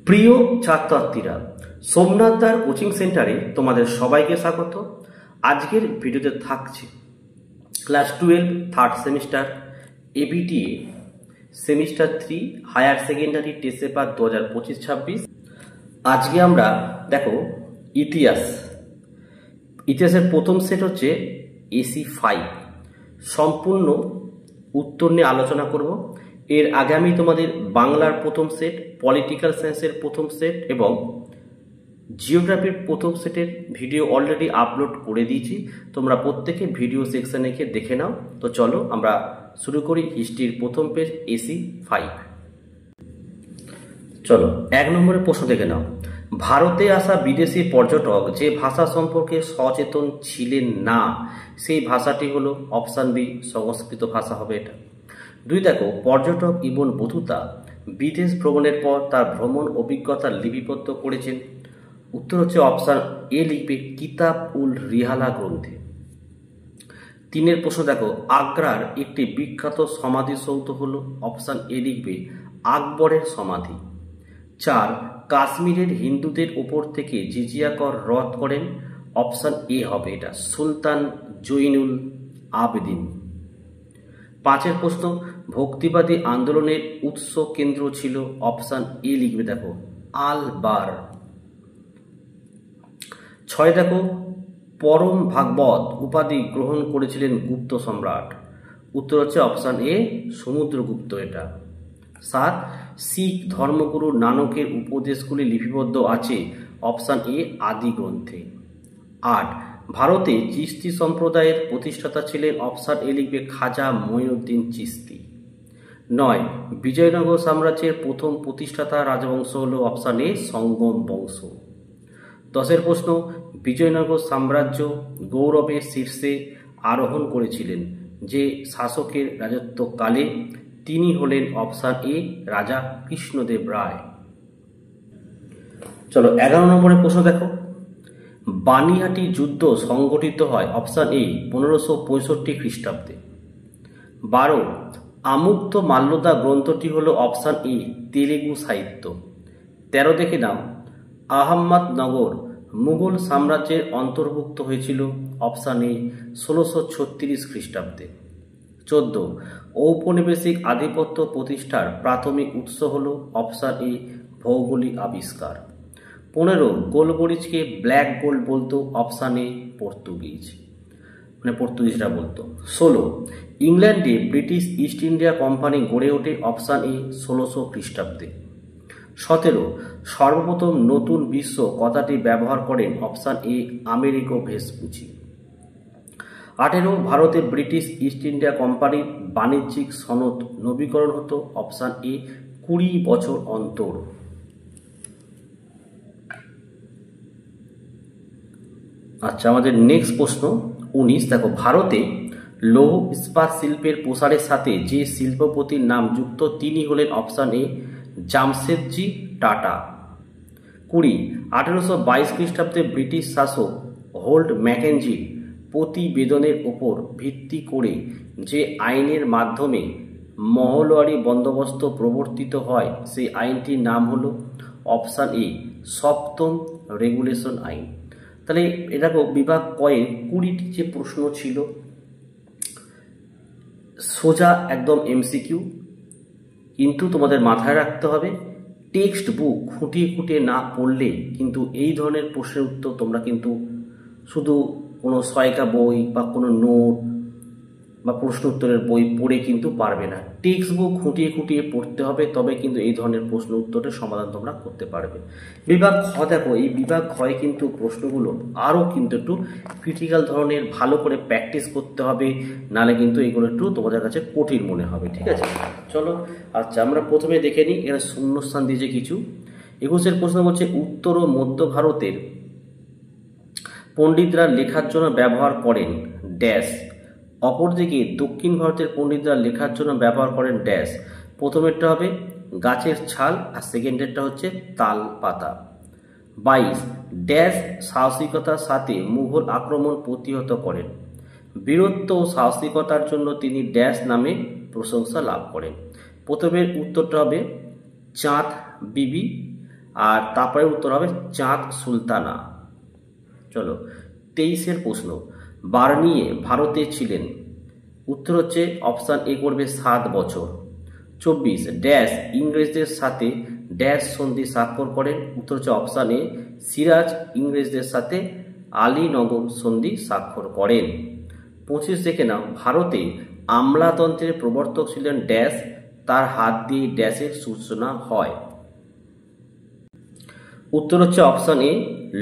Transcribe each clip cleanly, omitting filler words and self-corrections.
প্রিয় ছাত্রছাত্রীরা, সোমনাথদার কোচিং সেন্টারে তোমাদের সবাইকে স্বাগত। আজকের ভিডিওতে থাকছে class 12 third semester ABTA semester 3 higher secondary test paper 2025-26। আজকে আমরা দেখো ইতিহাসের প্রথম সেট হচ্ছে এসি 5 সম্পূর্ণ উত্তর নিয়ে আলোচনা করব। এর আগে আমি তোমাদের বাংলার প্রথম সেট, পলিটিক্যাল সায়েন্সের প্রথম সেট এবং জিওগ্রাফির প্রথম সেটের ভিডিও অলরেডি আপলোড করে দিয়েছি। তোমরা প্রত্যেকে ভিডিও সেকশনে গিয়ে দেখে নাও। তো চলো আমরা শুরু করি হিস্ট্রির প্রথম পেজ এসি 5। চলো 1 নম্বরের প্রশ্ন দেখে নাও। ভারতে আসা বিদেশি পর্যটক যে ভাষা সম্পর্কে সচেতন ছিলেন না সেই ভাষাটি হলো অপশান বি, সংস্কৃত ভাষা হবে এটা। 2 দেখো, পর্যটক ইবন বতুতা বিদেশ ভ্রমণের পর তার ভ্রমণ অভিজ্ঞতা লিপিবদ্ধ করেছেন। উত্তর হচ্ছে অপশান এ লিখবে কিতাব উল রিহালা গ্রন্থে। 3 প্রশ্ন দেখো, আগ্রার একটি বিখ্যাত সমাধিসৌধ হলো অপশান এ লিখবে আকবরের সমাধি। 4 কাশ্মীরের হিন্দুদের ওপর থেকে জিজিয়া কর রদ করেন অপশান এ হবে এটা সুলতান জৈনুল আবেদিন। 5 প্রশ্ন, ভক্তিবাদী আন্দোলনের উৎস কেন্দ্র ছিল অপশান এ লিখবে দেখো আলবার। 6 দেখো, পরম ভাগবত উপাধি গ্রহণ করেছিলেন গুপ্ত সম্রাট। উত্তর হচ্ছে অপশান এ সমুদ্রগুপ্ত এটা। 7 শিখ ধর্মগুরু নানকের উপদেশগুলি লিপিবদ্ধ আছে অপশান এ আদি গ্রন্থে। 8 ভারতে চিশতি সম্প্রদায়ের প্রতিষ্ঠাতা ছিলেন অপশান এ লিখবে খাজা মঈনুদ্দিন চিশতি। 9 বিজয়নগর সাম্রাজ্যের প্রথম প্রতিষ্ঠাতা রাজবংশ হল অপশান এ সঙ্গম বংশ। 10 প্রশ্ন, বিজয়নগর সাম্রাজ্য গৌরবের শীর্ষে আরোহণ করেছিলেন যে শাসকের রাজত্বকালে? তিনি হলেন অপশান এ রাজা কৃষ্ণদেব রায়। চলো 11 নম্বরের প্রশ্ন দেখো, বানিহাটি যুদ্ধ সংগঠিত হয় অপশান এ 1565 খ্রিস্টাব্দে। 12 আমুক্ত মাল্যদা গ্রন্থটি হলো অপশান এ তেলেগু সাহিত্য। 13 দেখে নাও, আহম্মদনগর মুঘল সাম্রাজ্যের অন্তর্ভুক্ত হয়েছিল অপশান এ 1636 খ্রিস্টাব্দে। 14 ঔপনিবেশিক আধিপত্য প্রতিষ্ঠার প্রাথমিক উৎস হল অপশান এ ভৌগোলিক আবিষ্কার। 15 গোলমরিচকে ব্ল্যাক গোল্ড বলতো অপশান এ পর্তুগিজরা বলতো। 16 ইংল্যান্ডে ব্রিটিশ ইস্ট ইন্ডিয়া কোম্পানি গড়ে ওঠে অপশান এ 1600 খ্রিস্টাব্দে। 17 সর্বপ্রথম নতুন বিশ্ব কথাটি ব্যবহার করেন অপশান এ আমেরিকো ভেসপুচি। 18 ভারতে ব্রিটিশ ইস্ট ইন্ডিয়া কোম্পানির বাণিজ্যিক সনদ নবীকরণ হতো অপশান এ 20 বছর অন্তর। আচ্ছা, আমাদের নেক্সট প্রশ্ন 19 দেখো, ভারতে লৌহ ইস্পাত শিল্পের প্রসারের সাথে যে শিল্পপতির নাম যুক্ত তিনি হলেন অপশান এ জামশেদজি টাটা। 20 1822 খ্রিস্টাব্দে ব্রিটিশ শাসক হোল্ট ম্যাকেঞ্জির প্রতিবেদনের ওপর ভিত্তি করে যে আইনের মাধ্যমে মহলওয়ারি বন্দোবস্ত প্রবর্তিত হয় সেই আইনটির নাম হলো অপশান এ সপ্তম রেগুলেশন আইন। তাহলে এটা বিভাগ কয়ের 20টি যে প্রশ্ন ছিল সোজা একদম এমসিকিউ, কিন্তু তোমাদের মাথায় রাখতে হবে টেক্সট বুক খুঁটিয়ে খুঁটিয়ে না পড়লে কিন্তু এই ধরনের প্রশ্নের উত্তর তোমরা কিন্তু শুধু কোনো সহায়িকা বই বা কোনো নোট বা প্রশ্ন উত্তরের বই পড়ে কিন্তু পারবে না। টেক্সট বুক খুঁটিয়ে খুঁটিয়ে পড়তে হবে, তবে কিন্তু এই ধরনের প্রশ্ন উত্তরের সমাধান তোমরা করতে পারবে। বিভাগ খ দেখো, এই বিভাগ খয় কিন্তু প্রশ্নগুলো আরও কিন্তু একটু ক্রিটিক্যাল ধরনের, ভালো করে প্র্যাকটিস করতে হবে, নাহলে কিন্তু এগুলো একটু তোমাদের কাছে কঠিন মনে হবে। ঠিক আছে, চলো। আচ্ছা, আমরা প্রথমে দেখে নিই এখানে শূন্যস্থান দিয়েছে কিছু। 21 প্রশ্ন বলছে উত্তর ও মধ্য ভারতের পণ্ডিতরা লেখার জন্য ব্যবহার করেন ড্যাশ, অপরদিকে দক্ষিণ ভারতের পণ্ডিতরা লেখার জন্য ব্যবহার করেন ড্যাশ। প্রথমেরটা হবে গাছের ছাল আর সেকেন্ডেরটা হচ্ছে তাল পাতা। 22 ড্যাশ সাহসিকতার সাথে মুঘল আক্রমণ প্রতিহত করেন। বীরত্ব ও সাহসিকতার জন্য তিনি ড্যাশ নামে প্রশংসা লাভ করেন। প্রথমের উত্তরটা হবে চাঁদ বিবি আর তারপরে উত্তর হবে চাঁদ সুলতানা। চলো 23-এর প্রশ্ন, বার্নিয়ে ভারতে ছিলেন, উত্তর হচ্ছে অপশান এ করবে 7 বছর। 24 ড্যাশ ইংরেজদের সাথে ড্যাশ সন্ধি স্বাক্ষর করেন, উত্তর হচ্ছে অপশান এ সিরাজ ইংরেজদের সাথে আলীনগর সন্ধি স্বাক্ষর করেন। 25 দেখে নাও, ভারতে আমলাতন্ত্রের প্রবর্তক ছিলেন ড্যাশ, তার হাত দিয়ে ড্যাশের সূচনা হয়, উত্তর হচ্ছে অপশান এ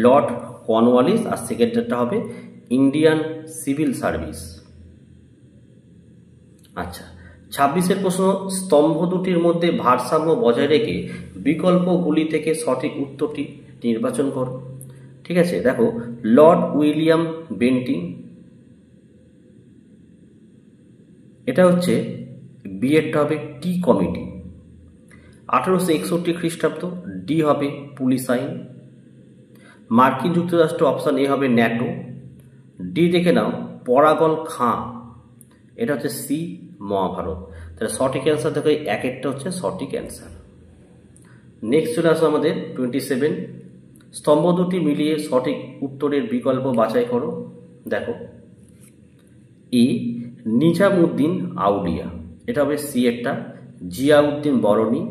লর্ড কর্নওয়ালিস, আর সেকেন্ডটা হবে ইন্ডিয়ান সিভিল সার্ভিস। আচ্ছা 26-এর প্রশ্ন, স্তম্ভ দুটির মধ্যে ভারসাম্য বজায় রেখে বিকল্পগুলি থেকে সঠিক উত্তরটি নির্বাচন করো। ঠিক আছে, দেখো লর্ড উইলিয়াম বেন্টিং, এটা হচ্ছে বিয়েরটা হবে টি কমিটি। 1861 খ্রিস্টাব্দ, ডি হবে পুলিশ আইন। মার্কিন যুক্তরাষ্ট্র অপশান এ হবে ন্যাটো। ডি দেখে নাও পরাগল খাঁ, এটা হচ্ছে সি মহাভারত। তাহলে সঠিক অ্যান্সার দেখো এক একটা হচ্ছে সঠিক অ্যান্সার। নেক্সট চলে আসো আমাদের 27, স্তম্ভ দুটি মিলিয়ে সঠিক উত্তরের বিকল্প বাছাই করো। দেখো এ নিজামউদ্দিন আউলিয়া, এটা হবে সি একটা জিয়াউদ্দিন বরণী।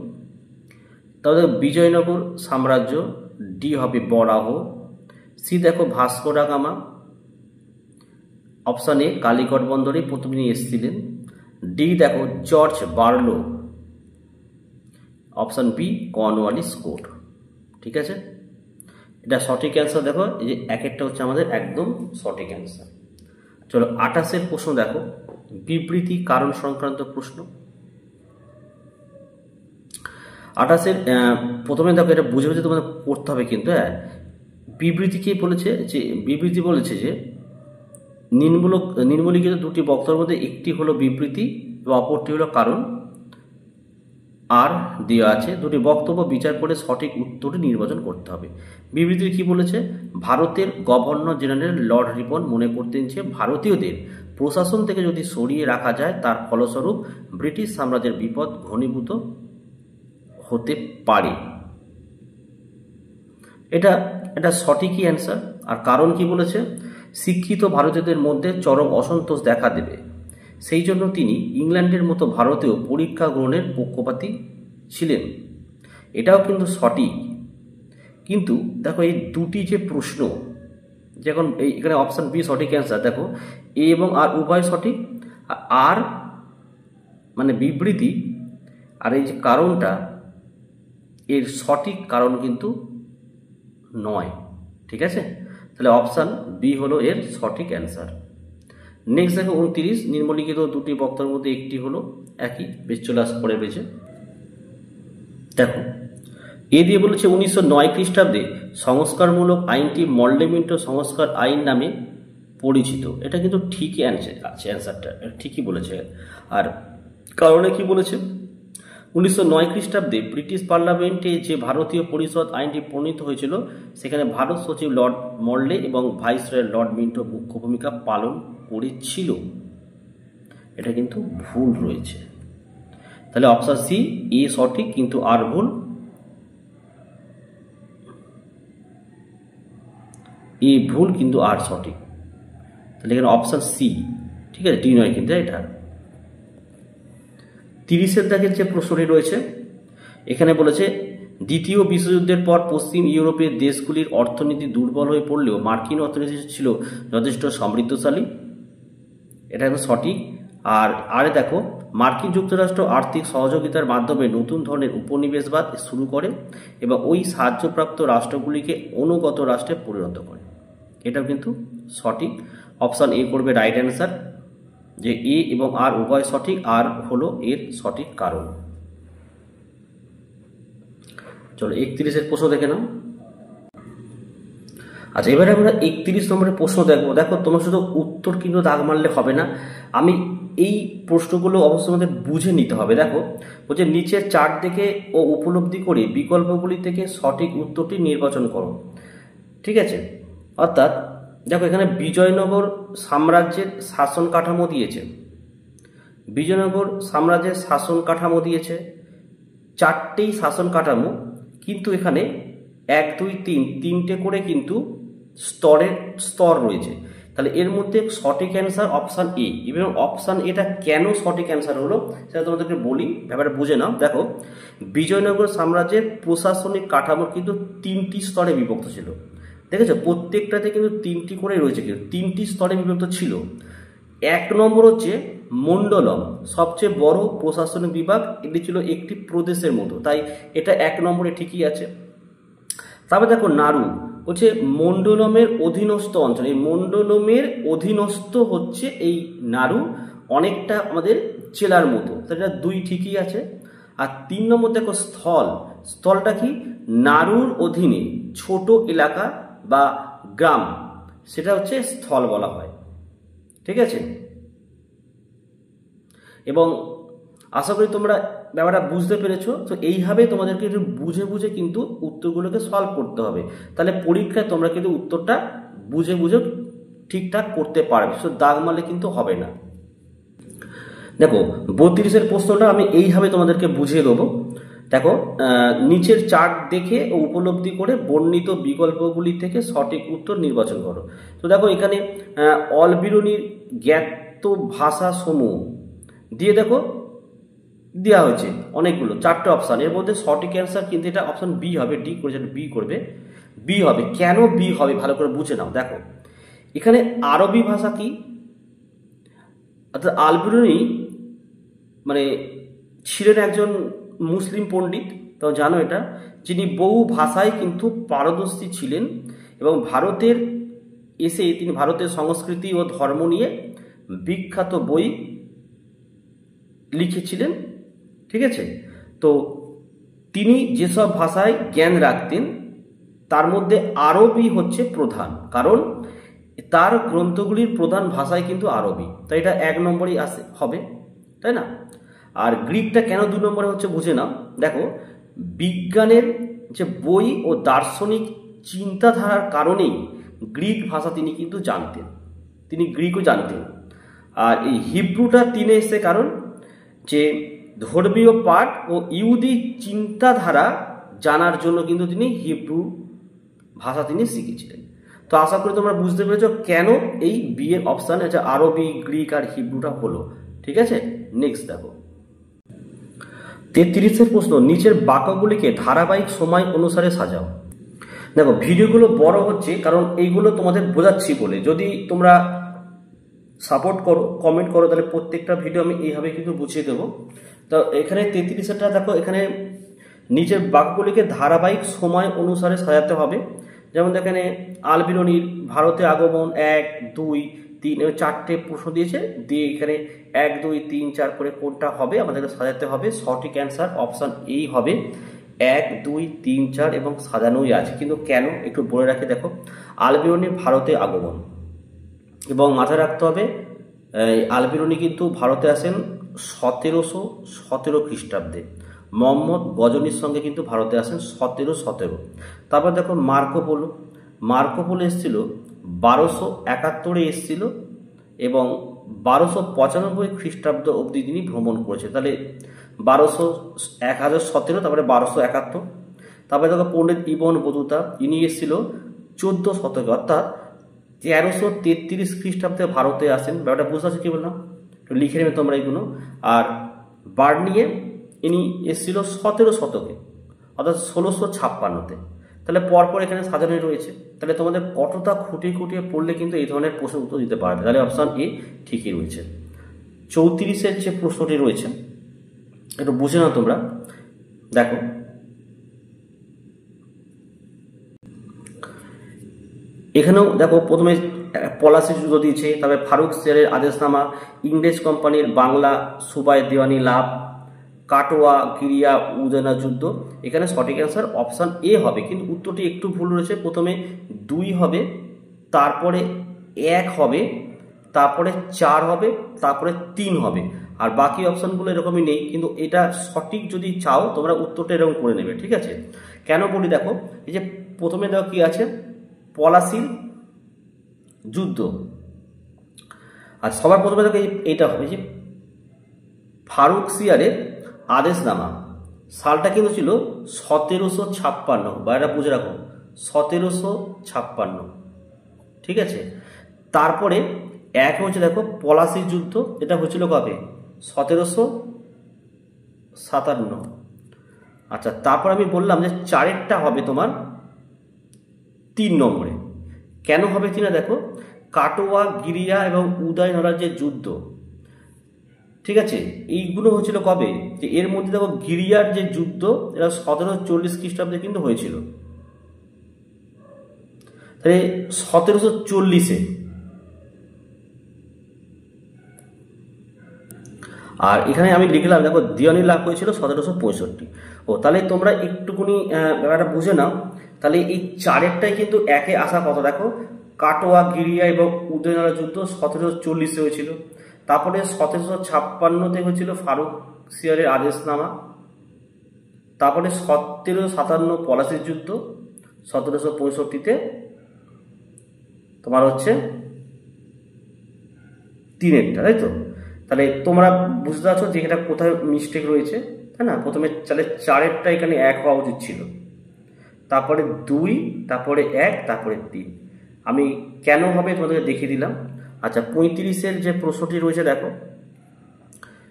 তাহলে বিজয়নগর সাম্রাজ্য, ডি হবে বরাহ। সি দেখো Vasco da Gama, option A Calicut বন্দরে প্রথম নিয়ে এসেছিলেন। ডি দেখো George Barlow, option B Cornwallis code. ঠিক আছে, এটা সঠিক অ্যান্সার। দেখো এই যে এক একটা হচ্ছে আমাদের একদম সঠিক অ্যান্সার। চলো 28-এর প্রশ্ন দেখো, বিবৃতি কারণ সংক্রান্ত প্রশ্ন। 28-এর প্রথমে দেখো এটা বুঝে বুঝে তোমাদের পড়তে হবে কিন্তু। হ্যাঁ, বিবৃতি কি বলেছে, যে বিবৃতি বলেছে যে নিম্নলিখিত দুটি বক্তব্যের মধ্যে একটি হলো বিবৃতি এবং অপরটি হলো কারণ। আর দেওয়া আছে দুটি বক্তব্য বিচার করে সঠিক উত্তরটি নির্বাচন করতে হবে। বিবৃতির কি বলেছে, ভারতের গভর্নর জেনারেল লর্ড রিপন মনে করতেন যে ভারতীয়দের প্রশাসন থেকে যদি সরিয়ে রাখা যায় তার ফলস্বরূপ ব্রিটিশ সাম্রাজ্যের বিপদ ঘনীভূত হতে পারে। এটা সঠিকই অ্যান্সার। আর কারণ কি বলেছে, শিক্ষিত ভারতীয়দের মধ্যে চরম অসন্তোষ দেখা দেবে, সেই জন্য তিনি ইংল্যান্ডের মতো ভারতেও পরীক্ষা গ্রহণের পক্ষপাতী ছিলেন। এটাও কিন্তু সঠিক। কিন্তু দেখো এই দুটি যে প্রশ্ন, যখন এখানে অপশান বি সঠিক অ্যান্সার, দেখো এ এবং আর উভয় সঠিক। আর মানে বিবৃতি আর এই যে কারণটা, এর সঠিক কারণ কিন্তু নয়। ঠিক আছে, তাহলে অপশান বি হলো এর সঠিক অ্যান্সার। নেক্সট দেখো 29, নিম্নলিখিত দুটি বক্তব্যের মধ্যে একটি হলো একই। বেশ চলে আসা পরে রয়েছে। দেখো এ দিয়ে বলেছে 1909 খ্রিস্টাব্দে সংস্কারমূলক আইনটি মল্ডেমিন্টো সংস্কার আইন নামে পরিচিত। এটা কিন্তু ঠিকই আছে অ্যান্সারটা, ঠিকই বলেছে। আর কারণে কি বলেছে, 1909 খ্রিস্টাব্দে ব্রিটিশ পার্লামেন্টে যে ভারতীয় পরিষদ আইনটি প্রণীত হয়েছিল সেখানে ভারত সচিব লর্ড মল্ডে এবং ভাইসরয় লর্ড মিন্টো মুখ্য ভূমিকা পালন করেছিল। এটা কিন্তু ভুল রয়েছে। তাহলে অপশন সি এ সঠিক কিন্তু আর ভুল। এ ভুল কিন্তু আর সঠিক। তাহলে এখানে অপশন সি, ঠিক আছে, ডি নয় কিন্তু এটা। 30-এর দাগের যে প্রশ্নটি রয়েছে এখানে বলেছে দ্বিতীয় বিশ্বযুদ্ধের পর পশ্চিম ইউরোপের দেশগুলির অর্থনীতি দুর্বল হয়ে পড়লেও মার্কিন অর্থনীতি ছিল যথেষ্ট সমৃদ্ধশালী। এটা কিন্তু সঠিক। আর দেখো মার্কিন যুক্তরাষ্ট্র আর্থিক সহযোগিতার মাধ্যমে নতুন ধরনের উপনিবেশবাদ শুরু করে এবং ওই সাহায্যপ্রাপ্ত রাষ্ট্রগুলিকে অনুগত রাষ্ট্রে পরিণত করে। এটাও কিন্তু সঠিক। অপশান এ করবে রাইট অ্যান্সার, যে এ এবং আর উভয় সঠিক, আর হলো এর সঠিক কারণ। চলো 31-এর প্রশ্ন দেখে নাও। আচ্ছা, এবারে আমরা 31 নম্বরের প্রশ্ন দেখবো। দেখো তোমরা শুধু উত্তর কিন্তু দাগ মারলে হবে না, আমি এই প্রশ্নগুলো অবশ্যই আমাদের বুঝে নিতে হবে। দেখো বলছে নিচের চার্ট দেখে ও উপলব্ধি করে বিকল্পগুলি থেকে সঠিক উত্তরটি নির্বাচন করো। ঠিক আছে, অর্থাৎ দেখো এখানে বিজয়নগর সাম্রাজ্যের শাসন কাঠামো দিয়েছে, বিজয়নগর সাম্রাজ্যের শাসন কাঠামো দিয়েছে, চারটেই শাসন কাঠামো, কিন্তু এখানে 1 2 3 তিনটে করে কিন্তু স্তর রয়েছে। তাহলে এর মধ্যে সঠিক অ্যান্সার অপশান এ। এবং অপশান এটা কেন সঠিক অ্যান্সার হলো সেটা তোমাদেরকে বলি, ব্যাপারটা বুঝে নাও। দেখো, বিজয়নগর সাম্রাজ্যের প্রশাসনিক কাঠামো কিন্তু 3টি স্তরে বিভক্ত ছিল। দেখেছো, প্রত্যেকটাতে কিন্তু 3টি করে রয়েছে, কিন্তু 3টি স্তরে বিভক্ত ছিল। 1 নম্বর হচ্ছে মণ্ডলম, সবচেয়ে বড় প্রশাসনিক বিভাগ, এটি ছিল একটি প্রদেশের মতো, তাই এটা 1 নম্বরে ঠিকই আছে। তারপর দেখো নাড়ু হচ্ছে মণ্ডলমের অধীনস্থ অঞ্চল, এই মণ্ডলমের অধীনস্থ হচ্ছে এই নাড়ু, অনেকটা আমাদের জেলার মতো, তাই এটা 2 ঠিকই আছে। আর 3 নম্বর দেখো স্থলটা কি, নাড়ুর অধীনে ছোট এলাকা বা গ্রাম, সেটা হচ্ছে স্থল বলা হয়। ঠিক আছে, এবং আশা করি তোমরা ব্যাপারটা বুঝতে পেরেছো। তো এইভাবে তোমাদেরকে একটু বুঝে বুঝে কিন্তু উত্তরগুলোকে সলভ করতে হবে, তাহলে পরীক্ষায় তোমরা কিন্তু উত্তরটা বুঝে বুঝে ঠিকঠাক করতে পারবে, তো দাগ মারলে কিন্তু হবে না। দেখো 32-এর প্রশ্নটা আমি এইভাবে তোমাদেরকে বুঝিয়ে দেবো। দেখো, নিচের চার্ট দেখে ও উপলব্ধি করে বর্ণিত বিকল্পগুলি থেকে সঠিক উত্তর নির্বাচন করো। তো দেখো এখানে অলবিরুনির জ্ঞাত ভাষা সমূহ দিয়ে দেখো দেওয়া হয়েছে অনেকগুলো, 4টে অপশান, এর মধ্যে সঠিক অ্যান্সার কিন্তু এটা অপশান বি হবে। ডি করেছে, বি করবে, বি হবে। কেন বি হবে ভালো করে বুঝে নাও। দেখো এখানে আরবি ভাষা কি, অর্থাৎ আল-বিরুনি মানে ছিলেন একজন মুসলিম পণ্ডিত, তো জানো এটা, যিনি বহু ভাষায় কিন্তু পারদর্শী ছিলেন এবং ভারতের এসে তিনি ভারতের সংস্কৃতি ও ধর্ম নিয়ে বিখ্যাত বই লিখেছিলেন। ঠিক আছে, তো তিনি যেসব ভাষায় জ্ঞান রাখতেন তার মধ্যে আরবি হচ্ছে প্রধান, কারণ তার গ্রন্থগুলির প্রধান ভাষায় কিন্তু আরবি, তাই এটা 1 নম্বরই আসে হবে, তাই না। আর গ্রিকটা কেন 2 নম্বরে হচ্ছে বুঝে নাও। দেখো, বিজ্ঞানের যে বই ও দার্শনিক চিন্তাধারার কারণেই গ্রিক ভাষা তিনি কিন্তু জানতেন, তিনি গ্রিকও জানতেন। আর এই হিব্রুটা 3-এ এসে কারণ যে ধর্মীয় পাঠ ও ইহুদি চিন্তাধারা জানার জন্য কিন্তু তিনি হিব্রু ভাষা তিনি শিখেছিলেন। তো আশা করি তোমরা বুঝতে পেরেছো কেন এই বি এর অপশান আছে আরবি, গ্রিক আর হিব্রুটা হলো। ঠিক আছে, নেক্সট দেখো 33-এর প্রশ্ন, নিচের বাক্যগুলিকে ধারাবাহিক সময় অনুসারে সাজাও। দেখো ভিডিওগুলো বড় হচ্ছে কারণ এইগুলো তোমাদের বোঝাচ্ছি বলে, যদি তোমরা সাপোর্ট করো, কমেন্ট করো, তাহলে প্রত্যেকটা ভিডিও আমি এইভাবে কিন্তু বুঝিয়ে দেবো। তো এখানে 33-এটা দেখো, এখানে নিচের বাক্যগুলিকে ধারাবাহিক সময় অনুসারে সাজাতে হবে। যেমন এখানে আল-বিরুনির ভারতে আগমন 1 2 3 4টে প্রশ্ন দিয়েছে, দিয়ে এখানে 1 2 3 4 করে কোনটা হবে আমাদেরকে সাজাতে হবে। সঠিক অ্যান্সার অপশান এই হবে, 1 2 3 4 এবং সাজানোই আছে। কিন্তু কেন একটু বলে রাখি, দেখো আল-বিরুনির ভারতে আগমন, এবং মাথায় রাখতে হবে আল-বিরুনি কিন্তু ভারতে আসেন 1717 খ্রিস্টাব্দে, মোহাম্মদ গজনির সঙ্গে কিন্তু ভারতে আসেন 1717। তারপর দেখো মার্কো পোলো এসেছিল 1271-এ এসেছিল এবং 1295 খ্রিস্টাব্দ অবধি তিনি ভ্রমণ করেছে। তাহলে 1017, তারপরে 1271। তারপরে দেখো পণ্ডিত ইবন বতুতা, ইনি এসেছিল 14 শতকে, অর্থাৎ 1333 খ্রিস্টাব্দে ভারতে আসেন। ব্যাপারটা বুঝতে পারছো কি বললাম, একটু লিখে নেবে তোমরা এইগুলো। আর বার্নিয়ে ইনি এসেছিল 17 শতকে, অর্থাৎ 1656-তে। তাহলে পরপর এখানে সাজানোই রয়েছে। তাহলে তোমাদের কতটা খুঁটিয়ে খুঁটিয়ে পড়লে কিন্তু এই ধরনের প্রশ্ন উত্তর দিতে পারবে। তাহলে অপশান এ ঠিকই রয়েছে। 34-এর যে প্রশ্নটি রয়েছে একটু বুঝে নাও তোমরা। দেখো এখানেও দেখো প্রথমে পলাশি যুদ্ধ দিয়েছে, তবে ফারুক শেরের আদেশনামা, ইংরেজ কোম্পানির বাংলা সুবায় দেওয়ানি লাভ, কাটোয়া গিরিয়া উদয়না যুদ্ধ। এখানে সঠিক অ্যান্সার অপশান এ হবে, কিন্তু উত্তরটি একটু ভুল রয়েছে। প্রথমে 2 হবে, তারপরে 1 হবে, তারপরে 4 হবে, তারপরে 3 হবে, আর বাকি অপশানগুলো এরকমই নেই। কিন্তু এটা সঠিক যদি চাও তোমরা উত্তরটা এরকম করে নেবে। ঠিক আছে, কেন বলি দেখো, এই যে প্রথমে দেখো কি আছে, পলাশির যুদ্ধ, আর সবার প্রথমে দেখো এইটা হবে যে ফারুক সিয়ারের আদেশনামা, সালটা কিন্তু ছিল 1756, বা এটা বুঝে রাখো 1756, ঠিক আছে। তারপরে এক হচ্ছে দেখো পলাশির যুদ্ধ, এটা হয়েছিল কবে? 1757। আচ্ছা, তারপর আমি বললাম যে চারেরটা হবে তোমার 3 নম্বরে। কেন হবে 3? দেখো, কাটোয়া, গিরিয়া এবং উদয়নরার যে যুদ্ধ, ঠিক আছে, এইগুলো হয়েছিল কবে? যে এর মধ্যে দেখো গিরিয়ার যে যুদ্ধ, এটা 1740 খ্রিস্টাব্দে কিন্তু হয়েছিল। তাহলে 1740-এ। আর এখানে আমি লিখলাম দেখো দিওয়ানি লাভ হয়েছিল 1765। ও তাহলে তোমরা একটুকুনি ব্যাপারটা বুঝে নাও। তাহলে এই চারেরটাই কিন্তু একে আসা কথা। দেখো, কাটোয়া, গিরিয়া এবং উদয়নরা যুদ্ধ 1740-এ হয়েছিল। তারপরে 1756-তে হয়েছিল ফারুক সিয়ারের আদেশনামা। তারপরে 1757 পলাশির যুদ্ধ, 1765-তে তোমার হচ্ছে 3-এরটা, তাই তো? তাহলে তোমরা বুঝতে পারছো যে এটা কোথায় মিস্টেক রয়েছে, তাই না? প্রথমে তাহলে 4-এরটা এখানে 1 হওয়া উচিত ছিল, তারপরে 2, তারপরে 1, তারপরে 3। আমি কেন হবে তোমাদেরকে দেখিয়ে দিলাম। আচ্ছা, 35-এর যে প্রশ্নটি রয়েছে দেখো,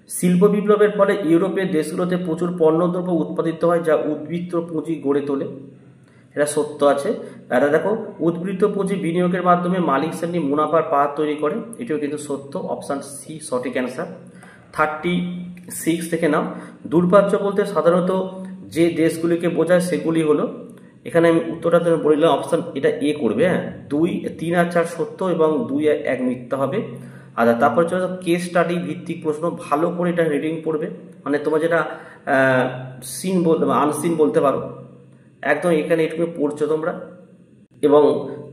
শিল্প বিপ্লবের ফলে ইউরোপের দেশগুলোতে প্রচুর পণ্যদ্রব্য উৎপাদিত হয় যা উদ্বৃত্ত পুঁজি গড়ে তোলে। এটা সত্য আছে। এটা দেখো, উদ্বৃত্ত পুঁজি বিনিয়োগের মাধ্যমে মালিক শ্রেণী মুনাফার পাহাড় তৈরি করে, এটিও কিন্তু সত্য। অপশান সি সঠিক অ্যান্সার। 36 থেকে নাও। দুর্ভাগ্য বলতে সাধারণত যে দেশগুলিকে বোঝায় সেগুলি হলো, এখানে আমি উত্তরটা বললাম অপশান এটা এ করবে। হ্যাঁ, 2, 3 আর 4 সত্য এবং 2 আর 1 মিথ্যা হবে। আচ্ছা, তারপর চলে কেস স্টাডি ভিত্তিক প্রশ্ন, ভালো করে এটা রিডিং পড়বে, মানে তোমার যেটা সিন বলতে আনসিন বলতে পারো, একদম এখানে এটুকু পড়ছো তোমরা। এবং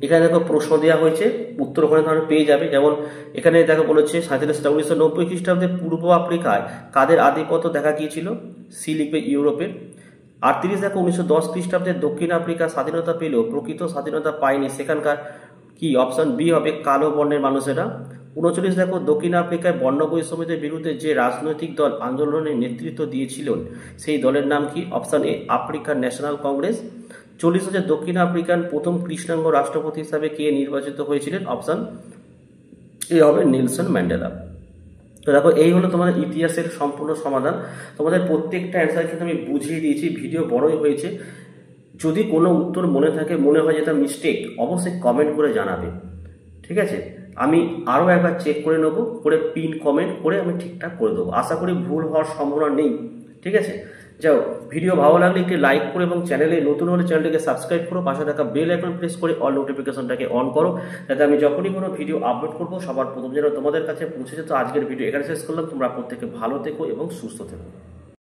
এখানে দেখো প্রশ্ন দেওয়া হয়েছে, উত্তর ওখানে তোমরা পেয়ে যাবে। যেমন এখানে দেখো বলেছে 1990 খ্রিস্টাব্দে পূর্ব আফ্রিকায় কাদের আধিপত্য দেখা গিয়েছিল? সি লিখবে ইউরোপের। 38 দেখো 1910 খ্রিস্টাব্দে দক্ষিণ আফ্রিকা স্বাধীনতা পেলেও প্রকৃত স্বাধীনতা পায়নি, সেখানকার কি? অপশন বি হবে কালো বর্ণের মানুষেরা। 39 দেখো দক্ষিণ আফ্রিকায় বর্ণ বৈষম্যদের বিরুদ্ধে যে রাজনৈতিক দল আন্দোলনের নেতৃত্ব দিয়েছিলেন সেই দলের নাম কি? Option A African national Congress. 40 হচ্ছে দক্ষিণ আফ্রিকান প্রথম কৃষ্ণাঙ্গ রাষ্ট্রপতি হিসাবে কে নির্বাচিত হয়েছিলেন? অপশন এ হবে নেলসন ম্যান্ডেলা। তো দেখো, এই হলো তোমাদের ইতিহাসের সম্পূর্ণ সমাধান। তোমাদের প্রত্যেকটা অ্যান্সার কিন্তু আমি বুঝিয়ে দিয়েছি, ভিডিও বড়ই হয়েছে। যদি কোনো উত্তর মনে থাকে, মনে হয় যেটা মিস্টেক, অবশ্যই কমেন্ট করে জানাবে, ঠিক আছে? আমি আরও একবার চেক করে নেবো, করে পিন কমেন্ট করে আমি ঠিকঠাক করে দেবো। আশা করি ভুল হওয়ার সম্ভাবনা নেই, ঠিক আছে? যাও, ভিডিও ভালো লাগলে একটি লাইক করো এবং চ্যানেলে নতুন হলে চ্যানেলটিকে সাবস্ক্রাইব করো, পাশে থাকা বেল আইকন প্রেস করে অল নোটিফিকেশনটাকে অন করো, যাতে আমি যখনই কোনো ভিডিও আপলোড করবো সবার প্রথম যেন তোমাদের কাছে পৌঁছে যেত। আজকের ভিডিও এখানে শেষ করলাম। তোমরা প্রত্যেকে ভালো থেকো এবং সুস্থ থেকো।